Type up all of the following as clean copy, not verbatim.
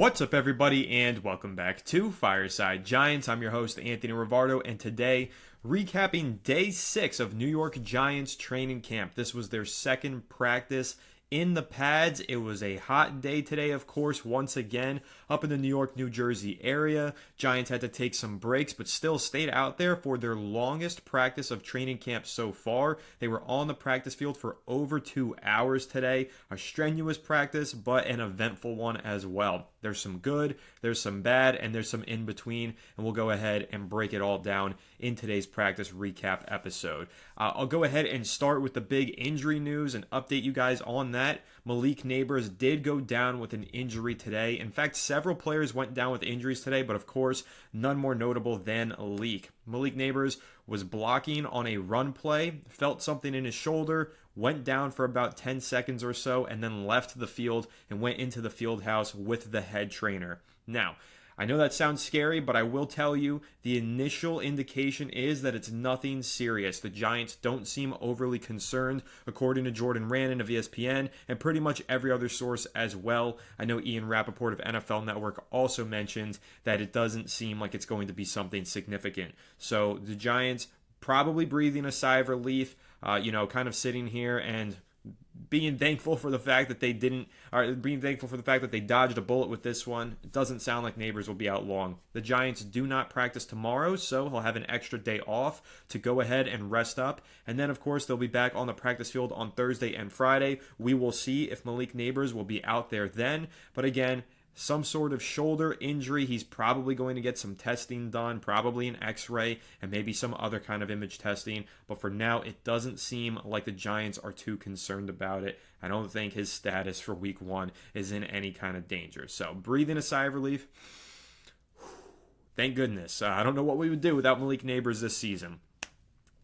What's up, everybody, and welcome back to Fireside Giants. I'm your host, Anthony Rivardo, and today, recapping Day 6 of New York Giants training camp. This was their second practice in the pads. It was a hot day today, of course, once again, up in the New York, New Jersey area. Giants had to take some breaks, but still stayed out there for their longest practice of training camp so far. They were on the practice field for over 2 hours today. A strenuous practice, but an eventful one as well. There's some good, there's some bad, and there's some in between, and we'll go ahead and break it all down in today's practice recap episode. I'll go ahead and start with the big injury news and update you guys on that. Malik Nabers did go down with an injury today. In fact, several players went down with injuries today, but of course, none more notable than Malik Nabers was blocking on a run play, felt something in his shoulder, went down for about 10 seconds or so, and then left the field and went into the field house with the head trainer. Now, I know that sounds scary, but I will tell you the initial indication is that it's nothing serious. The Giants don't seem overly concerned, according to Jordan Raanan of ESPN and pretty much every other source as well. I know Ian Rappaport of NFL Network also mentioned that it doesn't seem like it's going to be something significant. So the Giants probably breathing a sigh of relief, kind of sitting here and being thankful for the fact that they dodged a bullet with this one. It doesn't sound like Nabers will be out long. The Giants do not practice tomorrow, so he'll have an extra day off to go ahead and rest up. And then, of course, they'll be back on the practice field on Thursday and Friday. We will see if Malik Nabers will be out there then. But again, some sort of shoulder injury. He's probably going to get some testing done, probably an x-ray and maybe some other kind of image testing. But for now, it doesn't seem like the Giants are too concerned about it. I don't think his status for week 1 is in any kind of danger. So breathing a sigh of relief. Thank goodness. I don't know what we would do without Malik Nabers this season.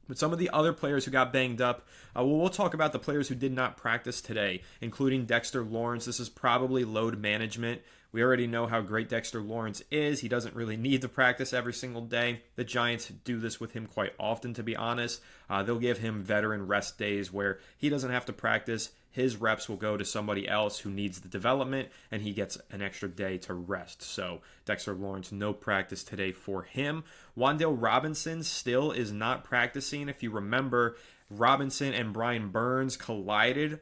But some of the other players who got banged up, we'll talk about the players who did not practice today, including Dexter Lawrence. This is probably load management. We already know how great Dexter Lawrence is. He doesn't really need to practice every single day. The Giants do this with him quite often, to be honest. They'll give him veteran rest days where he doesn't have to practice. His reps will go to somebody else who needs the development, and he gets an extra day to rest. So Dexter Lawrence, no practice today for him. Wan'Dale Robinson still is not practicing. If you remember, Robinson and Brian Burns collided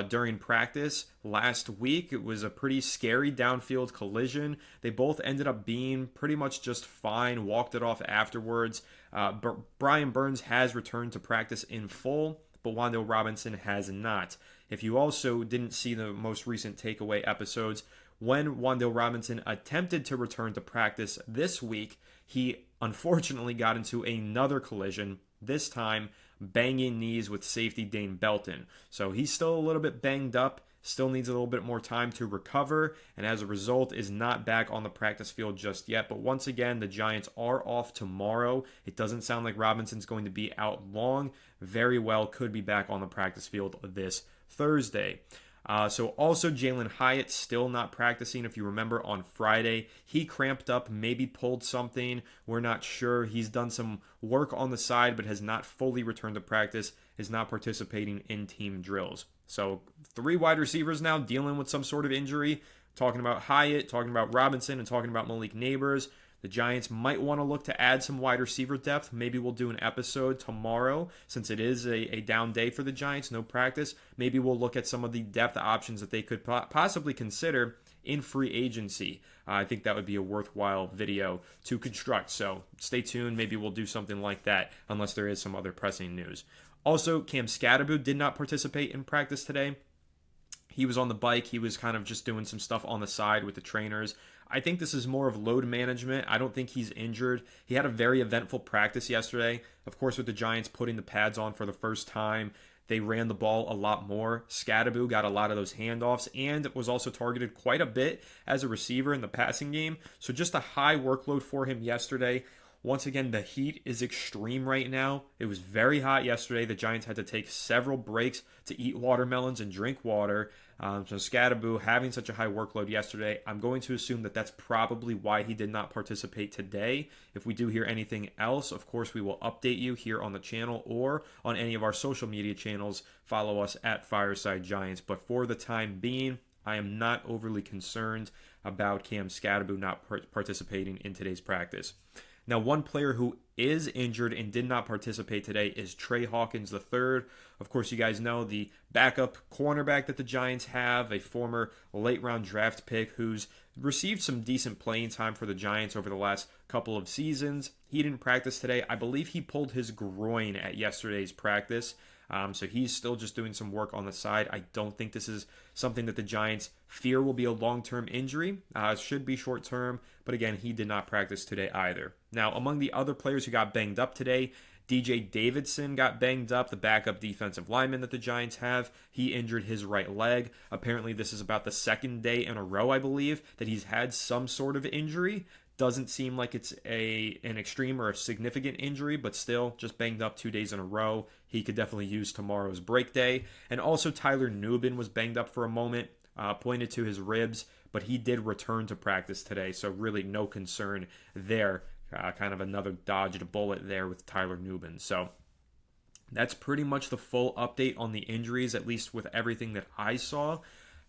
during practice last week. It was a pretty scary downfield collision. They both ended up being pretty much just fine, walked it off afterwards. Brian Burns has returned to practice in full, but Wan'Dale Robinson has not. If you also didn't see the most recent takeaway episodes, when Wan'Dale Robinson attempted to return to practice this week, he unfortunately got into another collision, this time banging knees with safety Dane Belton. So he's still a little bit banged up, still needs a little bit more time to recover, and as a result is not back on the practice field just yet. But once again, the Giants are off tomorrow. It doesn't sound like Robinson's going to be out long. Very well could be back on the practice field this Thursday. So also Jalen Hyatt still not practicing. If you remember on Friday, he cramped up, maybe pulled something. We're not sure. He's done some work on the side, but has not fully returned to practice, is not participating in team drills. So 3 wide receivers now dealing with some sort of injury. Talking about Hyatt, talking about Robinson, and talking about Malik Nabers. The Giants might want to look to add some wide receiver depth. Maybe we'll do an episode tomorrow since it is a down day for the Giants, no practice. Maybe we'll look at some of the depth options that they could possibly consider in free agency. I think that would be a worthwhile video to construct. So stay tuned. Maybe we'll do something like that unless there is some other pressing news. Also, Cam Skattebo did not participate in practice today. He was on the bike. He was kind of just doing some stuff on the side with the trainers. I think this is more of load management. I don't think he's injured. He had a very eventful practice yesterday. Of course, with the Giants putting the pads on for the first time, they ran the ball a lot more. Skattebo got a lot of those handoffs and was also targeted quite a bit as a receiver in the passing game. So just a high workload for him yesterday. Once again, the heat is extreme right now. It was very hot yesterday. The Giants had to take several breaks to eat watermelons and drink water. So Skattebo having such a high workload yesterday, I'm going to assume that that's probably why he did not participate today. If we do hear anything else, of course, we will update you here on the channel or on any of our social media channels. Follow us at Fireside Giants. But for the time being, I am not overly concerned about Cam Scadaboo not participating in today's practice. Now, one player who is injured and did not participate today is Trey Hawkins III. Of course, you guys know the backup cornerback that the Giants have, a former late-round draft pick who's received some decent playing time for the Giants over the last couple of seasons. He didn't practice today. I believe he pulled his groin at yesterday's practice. So he's still just doing some work on the side. I don't think this is something that the Giants fear will be a long-term injury. It should be short-term, but again, he did not practice today either. Now, among the other players who got banged up today, DJ Davidson got banged up, the backup defensive lineman that the Giants have. He injured his right leg. Apparently, this is about the second day in a row, I believe, that he's had some sort of injury. Doesn't seem like it's an extreme or a significant injury, but still just banged up 2 days in a row. He could definitely use tomorrow's break day. And also Tyler Nubin was banged up for a moment, pointed to his ribs, but he did return to practice today, so really no concern there. Kind of another dodged bullet there with Tyler Nubin. So that's pretty much the full update on the injuries, at least with everything that I saw.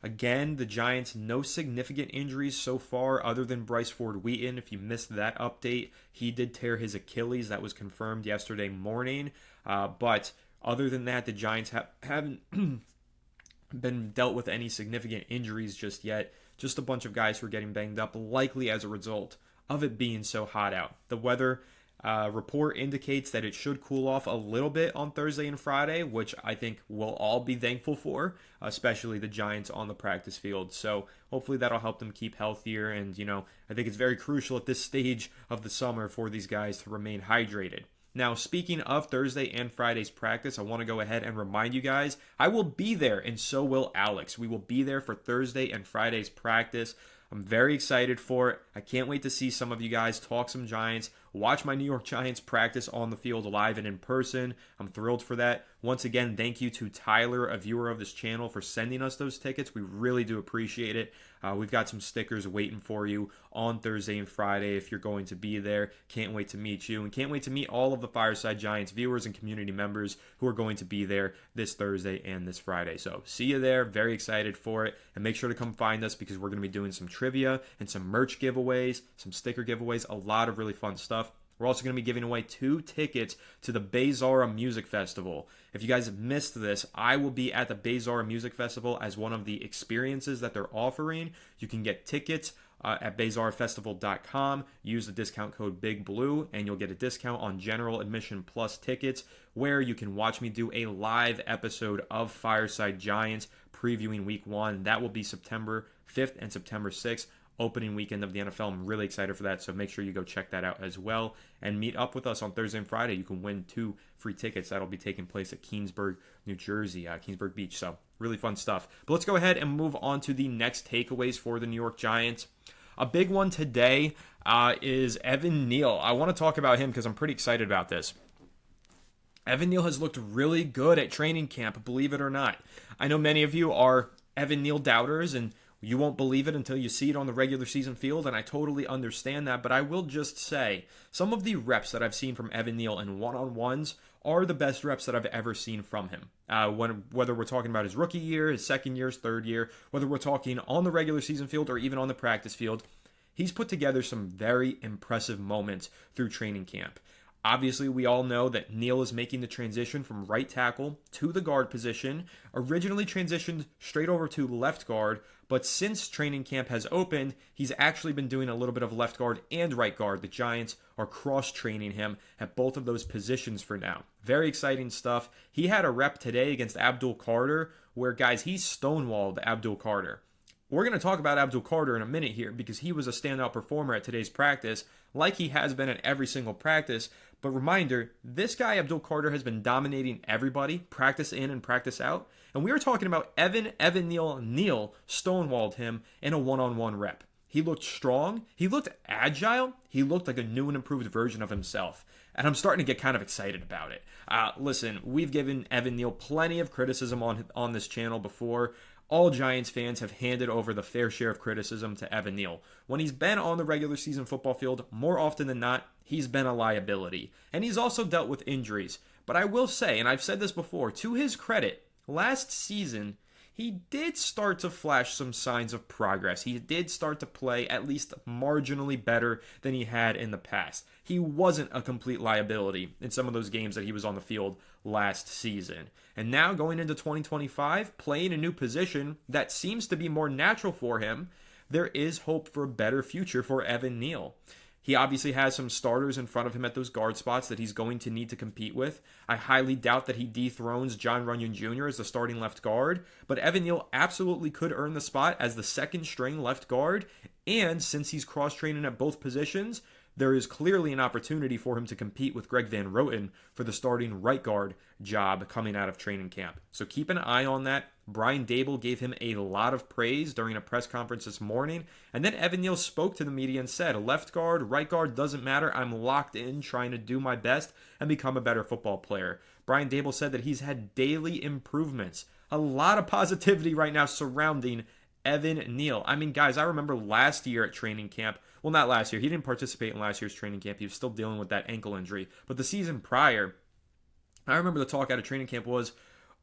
Again, the Giants, no significant injuries so far other than Bryce Ford-Wheaton. If you missed that update, he did tear his Achilles. That was confirmed yesterday morning. But other than that, the Giants haven't been dealt with any significant injuries just yet. Just a bunch of guys who are getting banged up, likely as a result of it being so hot out. The weather report indicates that it should cool off a little bit on Thursday and Friday, which I think we'll all be thankful for, especially the Giants on the practice field. So hopefully that'll help them keep healthier. And, I think it's very crucial at this stage of the summer for these guys to remain hydrated. Now, speaking of Thursday and Friday's practice, I want to go ahead and remind you guys, I will be there, and so will Alex. We will be there for Thursday and Friday's practice. I'm very excited for it. I can't wait to see some of you guys talk some Giants, watch my New York Giants practice on the field live and in person. I'm thrilled for that. Once again, thank you to Tyler, a viewer of this channel, for sending us those tickets. We really do appreciate it. We've got some stickers waiting for you on Thursday and Friday if you're going to be there. Can't wait to meet you, and can't wait to meet all of the Fireside Giants viewers and community members who are going to be there this Thursday and this Friday. So see you there. Very excited for it. And make sure to come find us because we're going to be doing some trivia and some merch giveaways, some sticker giveaways, a lot of really fun stuff. We're also going to be giving away 2 tickets to the Bezara Music Festival. If you guys have missed this, I will be at the Bezara Music Festival as one of the experiences that they're offering. You can get tickets at BezaraFestival.com. Use the discount code BIGBLUE, and you'll get a discount on general admission plus tickets, where you can watch me do a live episode of Fireside Giants previewing Week 1. That will be September 5th and September 6th. Opening weekend of the NFL. I'm really excited for that, so make sure you go check that out as well. And meet up with us on Thursday and Friday. You can win 2 free tickets. That'll be taking place at Keensburg, New Jersey, Keensburg Beach. So really fun stuff. But let's go ahead and move on to the next takeaways for the New York Giants. A big one today is Evan Neal. I want to talk about him because I'm pretty excited about this. Evan Neal has looked really good at training camp, believe it or not. I know many of you are Evan Neal doubters, and you won't believe it until you see it on the regular season field, and I totally understand that, but I will just say some of the reps that I've seen from Evan Neal in one-on-ones are the best reps that I've ever seen from him. Whether we're talking about his rookie year, his second year, his third year, whether we're talking on the regular season field or even on the practice field, he's put together some very impressive moments through training camp. Obviously, we all know that Neal is making the transition from right tackle to the guard position, originally transitioned straight over to left guard, but since training camp has opened, he's actually been doing a little bit of left guard and right guard. The Giants are cross-training him at both of those positions for now. Very exciting stuff. He had a rep today against Abdul Carter where, guys, he stonewalled Abdul Carter. We're going to talk about Abdul Carter in a minute here because he was a standout performer at today's practice, like he has been at every single practice. But reminder, this guy, Abdul Carter, has been dominating everybody, practice in and practice out. And we were talking about Evan Neal stonewalled him in a one-on-one rep. He looked strong. He looked agile. He looked like a new and improved version of himself. And I'm starting to get kind of excited about it. Listen, we've given Evan Neal plenty of criticism on this channel before. All Giants fans have handed over the fair share of criticism to Evan Neal. When he's been on the regular season football field, more often than not, he's been a liability. And he's also dealt with injuries. But I will say, and I've said this before, to his credit, last season, he did start to flash some signs of progress. He did start to play at least marginally better than he had in the past. He wasn't a complete liability in some of those games that he was on the field last season. And now going into 2025, playing a new position that seems to be more natural for him, there is hope for a better future for Evan Neal. He obviously has some starters in front of him at those guard spots that he's going to need to compete with. I highly doubt that he dethrones John Runyon Jr. as the starting left guard, but Evan Neal absolutely could earn the spot as the second string left guard, and since he's cross-training at both positions, there is clearly an opportunity for him to compete with Greg Van Roten for the starting right guard job coming out of training camp. So keep an eye on that. Brian Daboll gave him a lot of praise during a press conference this morning. And then Evan Neal spoke to the media and said, left guard, right guard, doesn't matter. I'm locked in trying to do my best and become a better football player. Brian Daboll said that he's had daily improvements. A lot of positivity right now surrounding Evan Neal. I mean, guys, I remember last year at training camp, well, not last year. He didn't participate in last year's training camp. He was still dealing with that ankle injury. But the season prior, I remember the talk out of training camp was,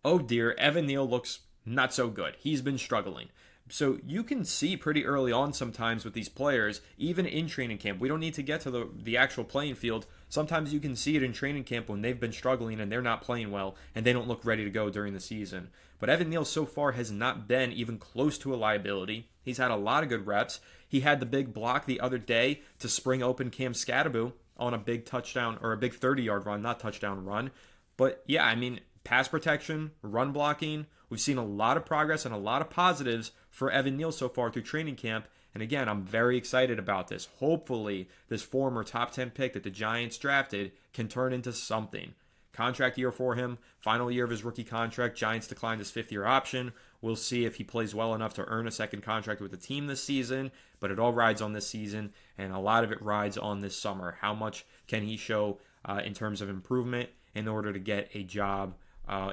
oh dear, Evan Neal looks not so good. He's been struggling. So you can see pretty early on sometimes with these players, even in training camp. We don't need to get to the actual playing field. Sometimes you can see it in training camp when they've been struggling and they're not playing well and they don't look ready to go during the season. But Evan Neal so far has not been even close to a liability. He's had a lot of good reps. He had the big block the other day to spring open Cam Scatterbo on a big touchdown or a big 30-yard run, not touchdown run. But yeah, I mean, pass protection, run blocking, we've seen a lot of progress and a lot of positives for Evan Neal so far through training camp. And again, I'm very excited about this. Hopefully, this former top 10 pick that the Giants drafted can turn into something. Contract year for him, final year of his rookie contract. Giants declined his fifth-year option. We'll see if he plays well enough to earn a second contract with the team this season, but it all rides on this season, and a lot of it rides on this summer. How much can he show in terms of improvement in order to get a job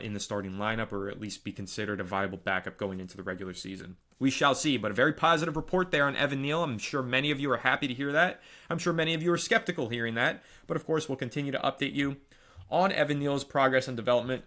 in the starting lineup, or at least be considered a viable backup going into the regular season? We shall see, but a very positive report there on Evan Neal. I'm sure many of you are happy to hear that. I'm sure many of you are skeptical hearing that, but of course we'll continue to update you on Evan Neal's progress and development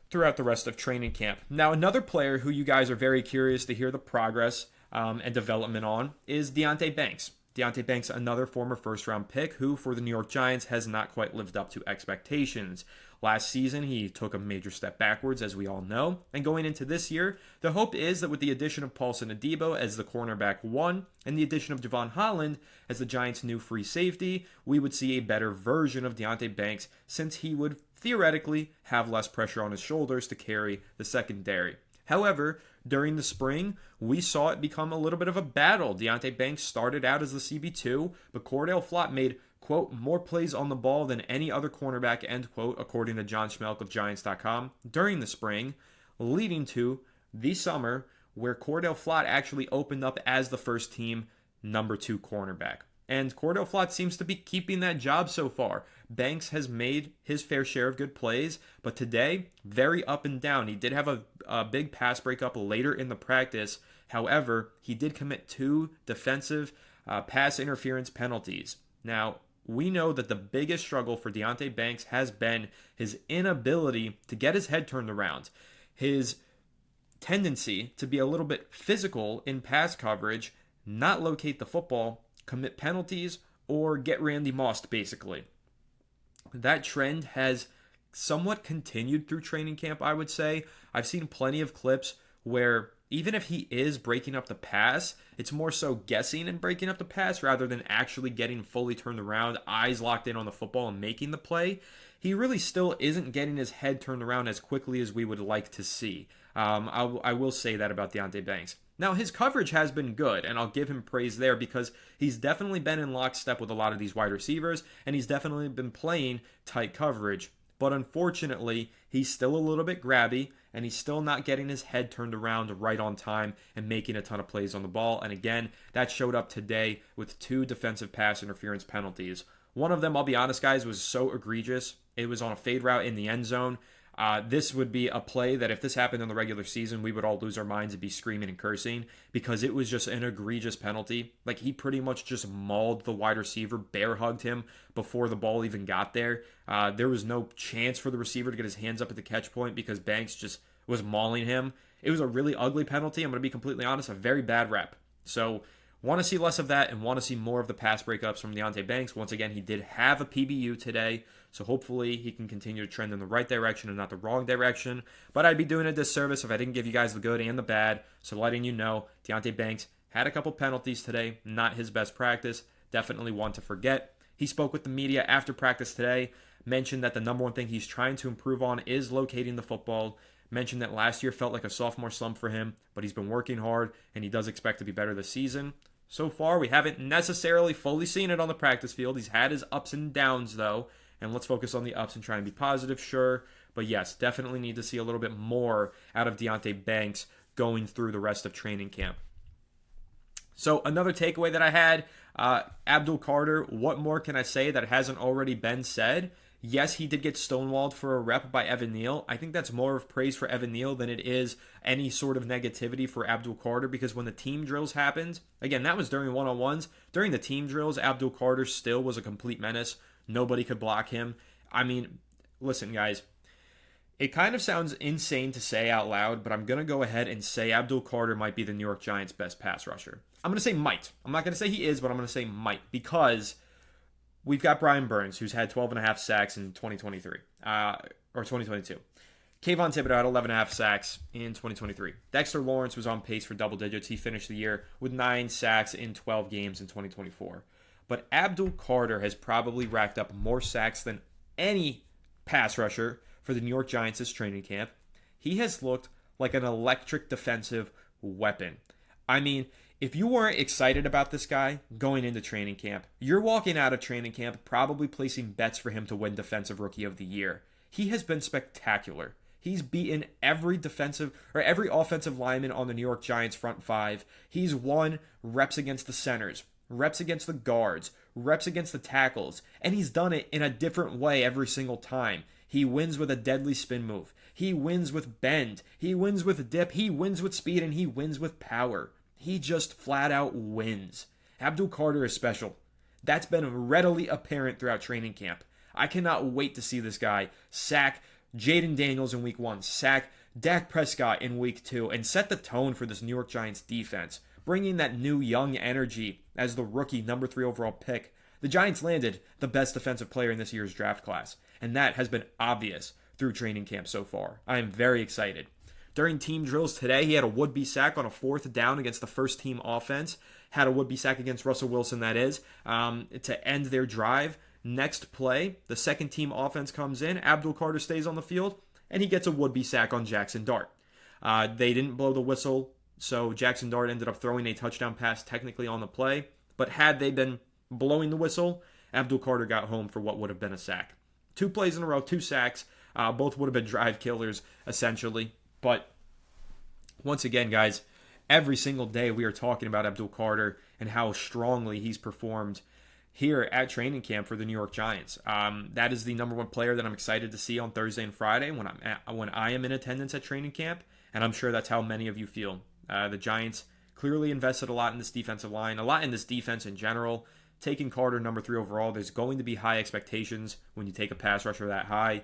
throughout the rest of training camp. Now, another player who you guys are very curious to hear the progress and development on is Deontay Banks. Deontay Banks, another former first-round pick who, for the New York Giants, has not quite lived up to expectations. Last season, he took a major step backwards, as we all know. And going into this year, the hope is that with the addition of Paulson Adebo as the cornerback one, and the addition of Javon Holland as the Giants' new free safety, we would see a better version of Deontay Banks, since he would theoretically have less pressure on his shoulders to carry the secondary. However, during the spring, we saw it become a little bit of a battle. Deontay Banks started out as the CB2, but Cordell Flott made, quote, more plays on the ball than any other cornerback, end quote, according to John Schmelk of Giants.com during the spring, leading to the summer where Cordell Flott actually opened up as the first team number 2 cornerback. And Cordell Flott seems to be keeping that job so far. Banks has made his fair share of good plays, but today, very up and down. He did have a big pass breakup later in the practice. However, he did commit 2 defensive pass interference penalties. Now, we know that the biggest struggle for Deontay Banks has been his inability to get his head turned around. His tendency to be a little bit physical in pass coverage, not locate the football, commit penalties, or get Randy Mossed, basically. That trend has somewhat continued through training camp, I would say. I've seen plenty of clips where even if he is breaking up the pass, it's more so guessing and breaking up the pass rather than actually getting fully turned around, eyes locked in on the football and making the play. He really still isn't getting his head turned around as quickly as we would like to see. I will say that about Deontay Banks. Now, his coverage has been good, and I'll give him praise there because he's definitely been in lockstep with a lot of these wide receivers, and he's definitely been playing tight coverage. But unfortunately, he's still a little bit grabby, and he's still not getting his head turned around right on time and making a ton of plays on the ball. And again, that showed up today with 2 defensive pass interference penalties. One of them, I'll be honest, guys, was so egregious. It was on a fade route in the end zone. This would be a play that if this happened in the regular season, we would all lose our minds and be screaming and cursing because it was just an egregious penalty. Like, he pretty much just mauled the wide receiver, bear hugged him before the ball even got there. There was no chance for the receiver to get his hands up at the catch point because Banks just was mauling him. It was a really ugly penalty. I'm going to be completely honest, a very bad rep. So want to see less of that and want to see more of the pass breakups from Deontay Banks. Once again, he did have a PBU today, so hopefully he can continue to trend in the right direction and not the wrong direction. But I'd be doing a disservice if I didn't give you guys the good and the bad. So letting you know, Deontay Banks had a couple penalties today, not his best practice. Definitely one to forget. He spoke with the media after practice today, mentioned that the number one thing he's trying to improve on is locating the football. Mentioned that last year felt like a sophomore slump for him, but he's been working hard and he does expect to be better this season. So far, we haven't necessarily fully seen it on the practice field. He's had his ups and downs, though, and let's focus on the ups and try and be positive, sure. But yes, definitely need to see a little bit more out of Deontay Banks going through the rest of training camp. So another takeaway that I had, Abdul Carter, what more can I say that hasn't already been said? Yes, he did get stonewalled for a rep by Evan Neal. I think that's more of praise for Evan Neal than it is any sort of negativity for Abdul Carter, because when the team drills happened, again, that was during one-on-ones. During the team drills, Abdul Carter still was a complete menace. Nobody could block him. I mean, listen, guys, it kind of sounds insane to say out loud, but I'm going to go ahead and say Abdul Carter might be the New York Giants' best pass rusher. I'm going to say might. I'm not going to say he is, but I'm going to say might, because we've got Brian Burns, who's had 12.5 sacks in 2023, or 2022. Kayvon Thibodeau had 11.5 sacks in 2023. Dexter Lawrence was on pace for double digits. He finished the year with 9 sacks in 12 games in 2024. But Abdul Carter has probably racked up more sacks than any pass rusher for the New York Giants this training camp. He has looked like an electric defensive weapon. I mean, if you weren't excited about this guy going into training camp, you're walking out of training camp probably placing bets for him to win Defensive Rookie of the Year. He has been spectacular. He's beaten every defensive or every offensive lineman on the New York Giants front five. He's won reps against the centers, reps against the guards, reps against the tackles, and he's done it in a different way every single time. He wins with a deadly spin move. He wins with bend. He wins with dip. He wins with speed, and he wins with power. He just flat out wins. Abdul Carter is special. That's been readily apparent throughout training camp. I cannot wait to see this guy sack Jaden Daniels in week 1, sack Dak Prescott in week 2, and set the tone for this New York Giants defense, bringing that new young energy as the rookie number 3 overall pick. The Giants landed the best defensive player in this year's draft class, and that has been obvious through training camp so far. I am very excited. During team drills today, he had a would-be sack on a 4th down against the first-team offense. Had a would-be sack against Russell Wilson, that is, to end their drive. Next play, the second-team offense comes in. Abdul Carter stays on the field, and he gets a would-be sack on Jackson Dart. They didn't blow the whistle, so Jackson Dart ended up throwing a touchdown pass technically on the play. But had they been blowing the whistle, Abdul Carter got home for what would have been a sack. 2 plays in a row, 2 sacks. Both would have been drive killers, essentially. But once again, guys, every single day we are talking about Abdul Carter and how strongly he's performed here at training camp for the New York Giants. That is the number one player that I'm excited to see on Thursday and Friday when I am in attendance at training camp, and I'm sure that's how many of you feel. The Giants clearly invested a lot in this defensive line, a lot in this defense in general. Taking Carter number 3 overall, there's going to be high expectations when you take a pass rusher that high.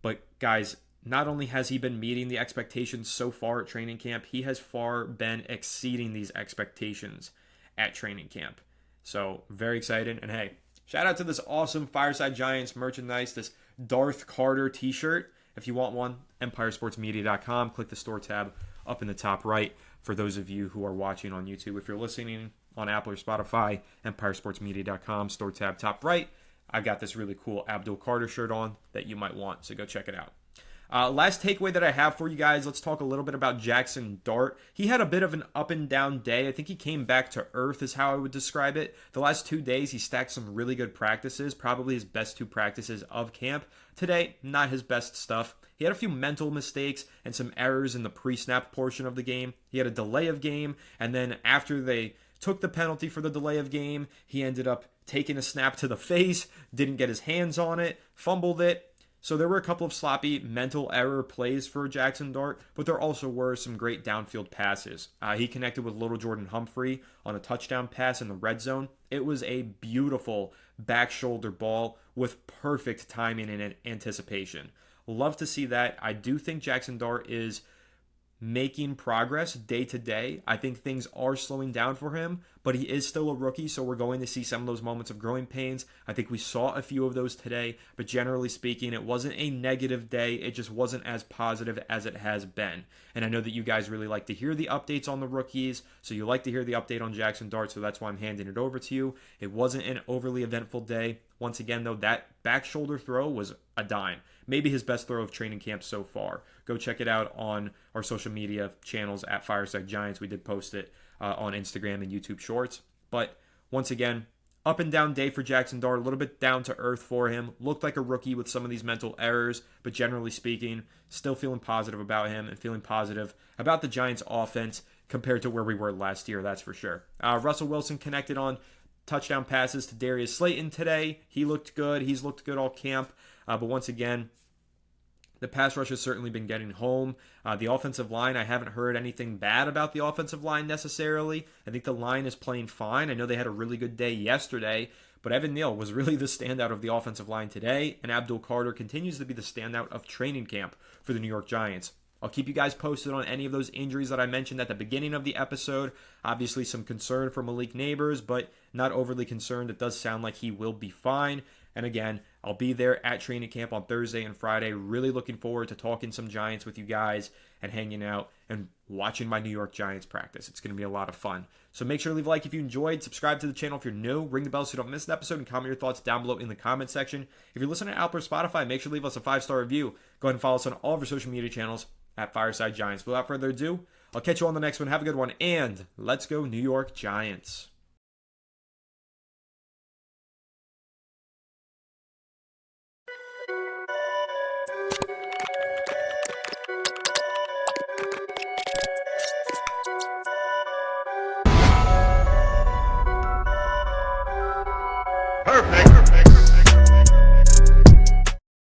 But guys, not only has he been meeting the expectations so far at training camp, he has far been exceeding these expectations at training camp. So, very excited. And hey, shout out to this awesome Fireside Giants merchandise, this Darth Carter t-shirt. If you want one, empiresportsmedia.com. Click the store tab up in the top right for those of you who are watching on YouTube. If you're listening on Apple or Spotify, empiresportsmedia.com, store tab top right. I've got this really cool Abdul Carter shirt on that you might want, so go check it out. Last takeaway that I have for you guys, let's talk a little bit about Jackson Dart. He had a bit of an up and down day. I think he came back to earth is how I would describe it. The last 2 days, he stacked some really good practices, probably his best 2 practices of camp. Today, not his best stuff. He had a few mental mistakes and some errors in the pre-snap portion of the game. He had a delay of game, and then after they took the penalty for the delay of game, he ended up taking a snap to the face, didn't get his hands on it, fumbled it. So there were a couple of sloppy mental error plays for Jackson Dart, but there also were some great downfield passes. He connected with Little Jordan Humphrey on a touchdown pass in the red zone. It was a beautiful back shoulder ball with perfect timing and anticipation. Love to see that. I do think Jackson Dart is making progress day to day. I think things are slowing down for him, but he is still a rookie, so we're going to see some of those moments of growing pains. I think we saw a few of those today, but generally speaking, it wasn't a negative day. It just wasn't as positive as it has been. And I know that you guys really like to hear the updates on the rookies, so you like to hear the update on Jackson Dart, so that's why I'm handing it over to you. It wasn't an overly eventful day. Once again, though, that back shoulder throw was a dime. Maybe his best throw of training camp so far. Go check it out on our social media channels at Fireside Giants. We did post it on Instagram and YouTube Shorts. But once again, up and down day for Jackson Dart, a little bit down to earth for him. Looked like a rookie with some of these mental errors, but generally speaking, still feeling positive about him and feeling positive about the Giants offense compared to where we were last year, that's for sure. Russell Wilson connected on touchdown passes to Darius Slayton today. He looked good. He's looked good all camp. But once again, the pass rush has certainly been getting home. The offensive line, I haven't heard anything bad about the offensive line necessarily. I think the line is playing fine. I know they had a really good day yesterday, but Evan Neal was really the standout of the offensive line today, and Abdul Carter continues to be the standout of training camp for the New York Giants. I'll keep you guys posted on any of those injuries that I mentioned at the beginning of the episode. Obviously, some concern for Malik Nabers, but not overly concerned. It does sound like he will be fine. And again, I'll be there at training camp on Thursday and Friday. Really looking forward to talking some Giants with you guys and hanging out and watching my New York Giants practice. It's going to be a lot of fun. So make sure to leave a like if you enjoyed. Subscribe to the channel if you're new. Ring the bell so you don't miss an episode, and comment your thoughts down below in the comment section. If you're listening to Apple or Spotify, make sure to leave us a 5-star review. Go ahead and follow us on all of our social media channels at Fireside Giants. Without further ado, I'll catch you on the next one. Have a good one, and let's go New York Giants. Perfect.